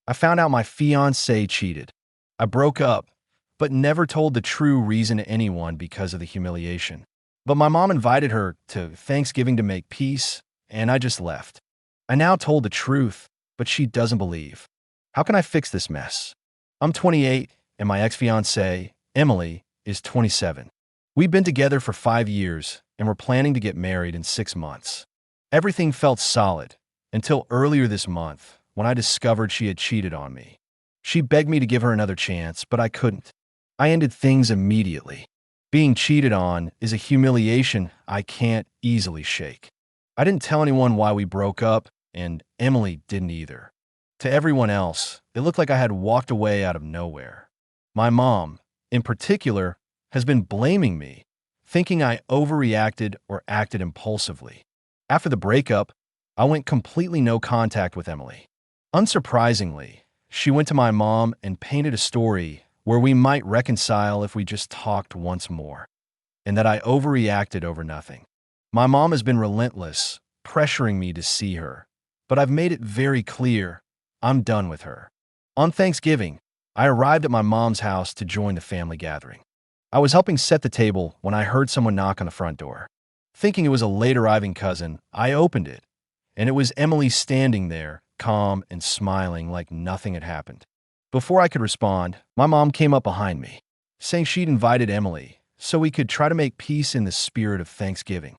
I found out my fiancé cheated. I broke up, but never told the true reason to anyone because of the humiliation. But my mom invited her to Thanksgiving to make peace, and I just left. I now told the truth, but she doesn't believe. How can I fix this mess? I'm 28, and my ex-fiancée, Emily, is 27. We've been together for 5 years, and we're planning to get married in 6 months. Everything felt solid until earlier this month when I discovered she had cheated on me. She begged me to give her another chance, but I couldn't. I ended things immediately. Being cheated on is a humiliation I can't easily shake. I didn't tell anyone why we broke up, and Emily didn't either. To everyone else, it looked like I had walked away out of nowhere. My mom, in particular, has been blaming me, thinking I overreacted or acted impulsively. After the breakup, I went completely no contact with Emily. Unsurprisingly, she went to my mom and painted a story where we might reconcile if we just talked once more, and that I overreacted over nothing. My mom has been relentless, pressuring me to see her, but I've made it very clear I'm done with her. On Thanksgiving, I arrived at my mom's house to join the family gathering. I was helping set the table when I heard someone knock on the front door. Thinking it was a late-arriving cousin, I opened it, and it was Emily standing there, calm and smiling like nothing had happened. Before I could respond, my mom came up behind me, saying she'd invited Emily so we could try to make peace in the spirit of Thanksgiving.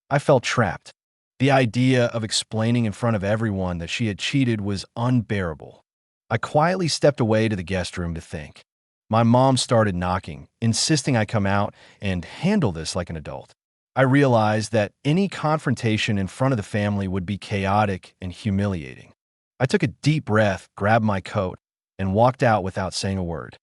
I felt trapped. The idea of explaining in front of everyone that she had cheated was unbearable. I quietly stepped away to the guest room to think. My mom started knocking, insisting I come out and handle this like an adult. I realized that any confrontation in front of the family would be chaotic and humiliating. I took a deep breath, grabbed my coat, and walked out without saying a word.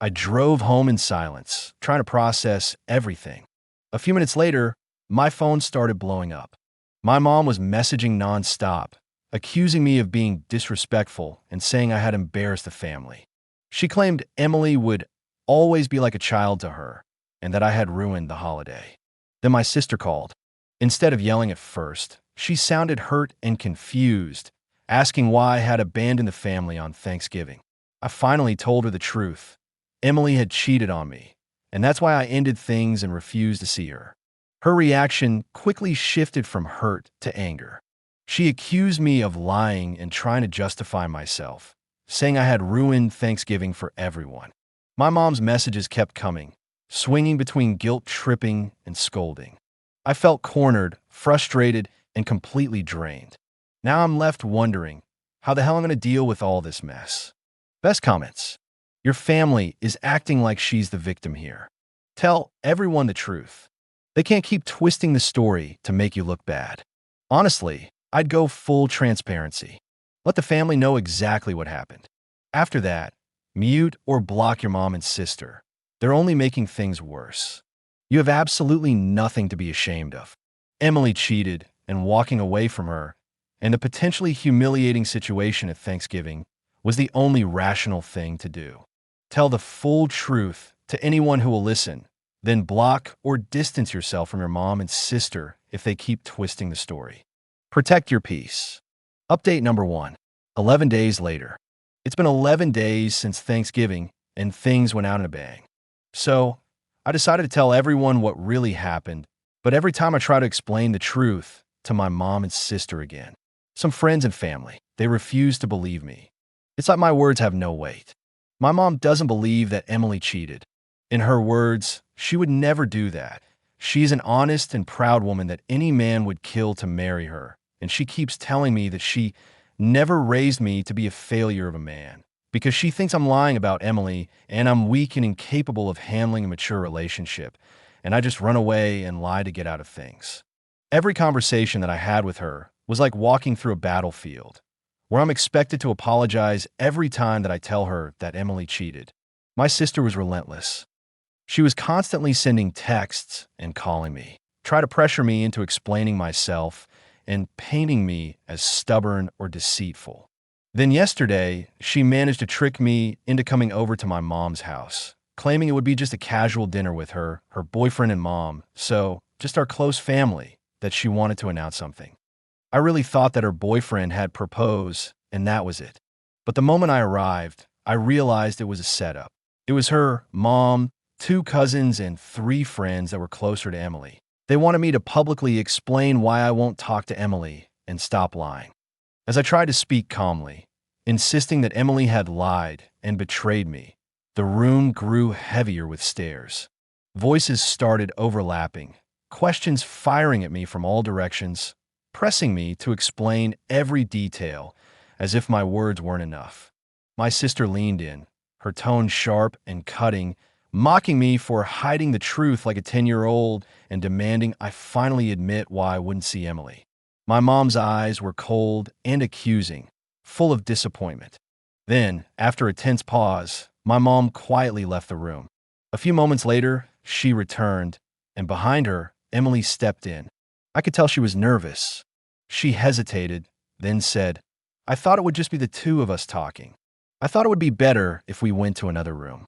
I drove home in silence, trying to process everything. A few minutes later, my phone started blowing up. My mom was messaging nonstop, accusing me of being disrespectful and saying I had embarrassed the family. She claimed Emily would always be like a child to her and that I had ruined the holiday. Then my sister called. Instead of yelling at first, she sounded hurt and confused, asking why I had abandoned the family on Thanksgiving. I finally told her the truth. Emily had cheated on me, and that's why I ended things and refused to see her. Her reaction quickly shifted from hurt to anger. She accused me of lying and trying to justify myself, saying I had ruined Thanksgiving for everyone. My mom's messages kept coming, swinging between guilt-tripping and scolding. I felt cornered, frustrated, and completely drained. Now I'm left wondering how the hell I'm going to deal with all this mess. Best comments. Your family is acting like she's the victim here. Tell everyone the truth. They can't keep twisting the story to make you look bad. Honestly, I'd go full transparency. Let the family know exactly what happened. After that, mute or block your mom and sister. They're only making things worse. You have absolutely nothing to be ashamed of. Emily cheated, and walking away from her, and the potentially humiliating situation at Thanksgiving was the only rational thing to do. Tell the full truth to anyone who will listen, then block or distance yourself from your mom and sister if they keep twisting the story. Protect your peace. Update number 1. 11 days later. It's been 11 days since Thanksgiving, and things went out in a bang. So, I decided to tell everyone what really happened, but every time I try to explain the truth to my mom and sister again, some friends and family, they refuse to believe me. It's like my words have no weight. My mom doesn't believe that Emily cheated. In her words, she would never do that. She's an honest and proud woman that any man would kill to marry her, and she keeps telling me that she never raised me to be a failure of a man, because she thinks I'm lying about Emily and I'm weak and incapable of handling a mature relationship, and I just run away and lie to get out of things. Every conversation that I had with her was like walking through a battlefield, where I'm expected to apologize every time that I tell her that Emily cheated. My sister was relentless. She was constantly sending texts and calling me, try to pressure me into explaining myself and painting me as stubborn or deceitful. Then yesterday, she managed to trick me into coming over to my mom's house, claiming it would be just a casual dinner with her boyfriend and mom, so just our close family, that she wanted to announce something. I really thought that her boyfriend had proposed, and that was it. But the moment I arrived, I realized it was a setup. It was her mom, two cousins, and three friends that were closer to Emily. They wanted me to publicly explain why I won't talk to Emily and stop lying. As I tried to speak calmly, insisting that Emily had lied and betrayed me, the room grew heavier with stares. Voices started overlapping, questions firing at me from all directions, pressing me to explain every detail as if my words weren't enough. My sister leaned in, her tone sharp and cutting, mocking me for hiding the truth like a 10-year-old and demanding I finally admit why I wouldn't see Emily. My mom's eyes were cold and accusing, full of disappointment. Then, after a tense pause, my mom quietly left the room. A few moments later, she returned, and behind her, Emily stepped in. I could tell she was nervous. She hesitated, then said, "I thought it would just be the two of us talking. I thought it would be better if we went to another room."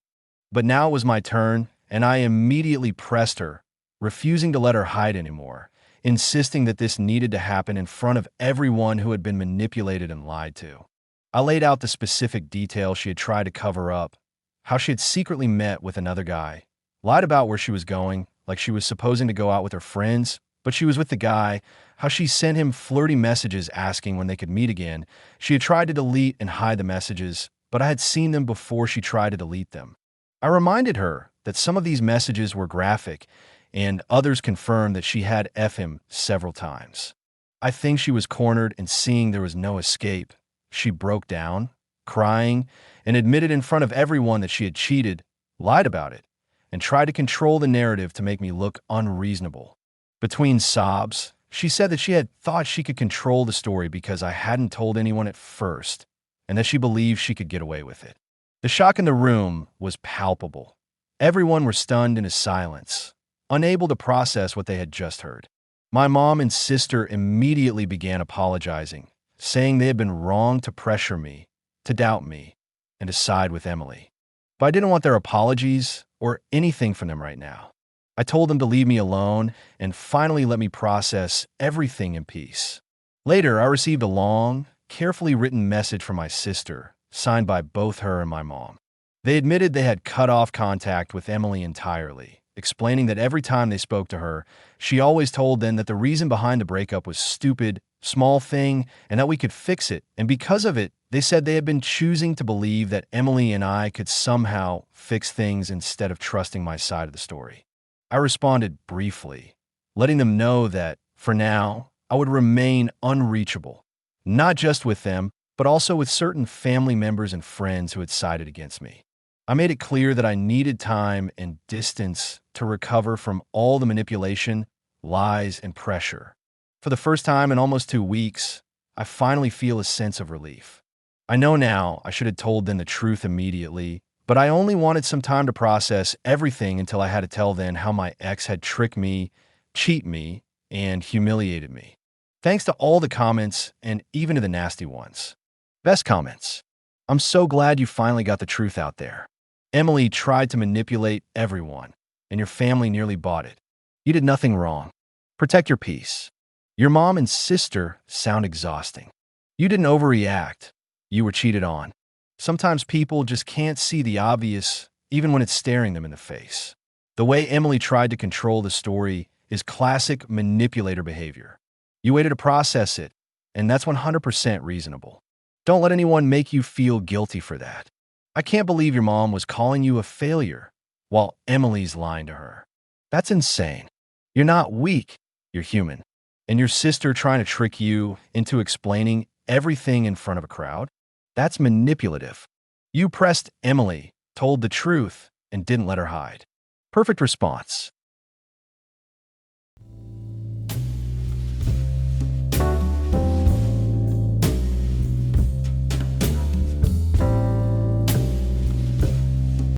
But now it was my turn, and I immediately pressed her, refusing to let her hide anymore, insisting that this needed to happen in front of everyone who had been manipulated and lied to. I laid out the specific details she had tried to cover up, how she had secretly met with another guy, lied about where she was going, like she was supposing to go out with her friends, but she was with the guy, how she sent him flirty messages asking when they could meet again. She had tried to delete and hide the messages, but I had seen them before she tried to delete them. I reminded her that some of these messages were graphic, and others confirmed that she had F him several times. I think she was cornered, and seeing there was no escape, she broke down, crying, and admitted in front of everyone that she had cheated, lied about it, and tried to control the narrative to make me look unreasonable. Between sobs, she said that she had thought she could control the story because I hadn't told anyone at first, and that she believed she could get away with it. The shock in the room was palpable. Everyone were stunned into silence, unable to process what they had just heard. My mom and sister immediately began apologizing, saying they had been wrong to pressure me, to doubt me, and to side with Emily. But I didn't want their apologies or anything from them right now. I told them to leave me alone and finally let me process everything in peace. Later, I received a long, carefully written message from my sister, signed by both her and my mom. They admitted they had cut off contact with Emily entirely, explaining that every time they spoke to her, she always told them that the reason behind the breakup was stupid, small thing, and that we could fix it. And because of it, they said they had been choosing to believe that Emily and I could somehow fix things instead of trusting my side of the story. I responded briefly, letting them know that, for now, I would remain unreachable, not just with them, but also with certain family members and friends who had sided against me. I made it clear that I needed time and distance to recover from all the manipulation, lies, and pressure. For the first time in almost 2 weeks, I finally feel a sense of relief. I know now I should have told them the truth immediately, but I only wanted some time to process everything until I had to tell them how my ex had tricked me, cheated me, and humiliated me. Thanks to all the comments and even to the nasty ones. Best comments. I'm so glad you finally got the truth out there. Emily tried to manipulate everyone, and your family nearly bought it. You did nothing wrong. Protect your peace. Your mom and sister sound exhausting. You didn't overreact. You were cheated on. Sometimes people just can't see the obvious, even when it's staring them in the face. The way Emily tried to control the story is classic manipulator behavior. You waited to process it, and that's 100% reasonable. Don't let anyone make you feel guilty for that. I can't believe your mom was calling you a failure while Emily's lying to her. That's insane. You're not weak, you're human. And your sister trying to trick you into explaining everything in front of a crowd? That's manipulative. You pressed Emily, told the truth, and didn't let her hide. Perfect response.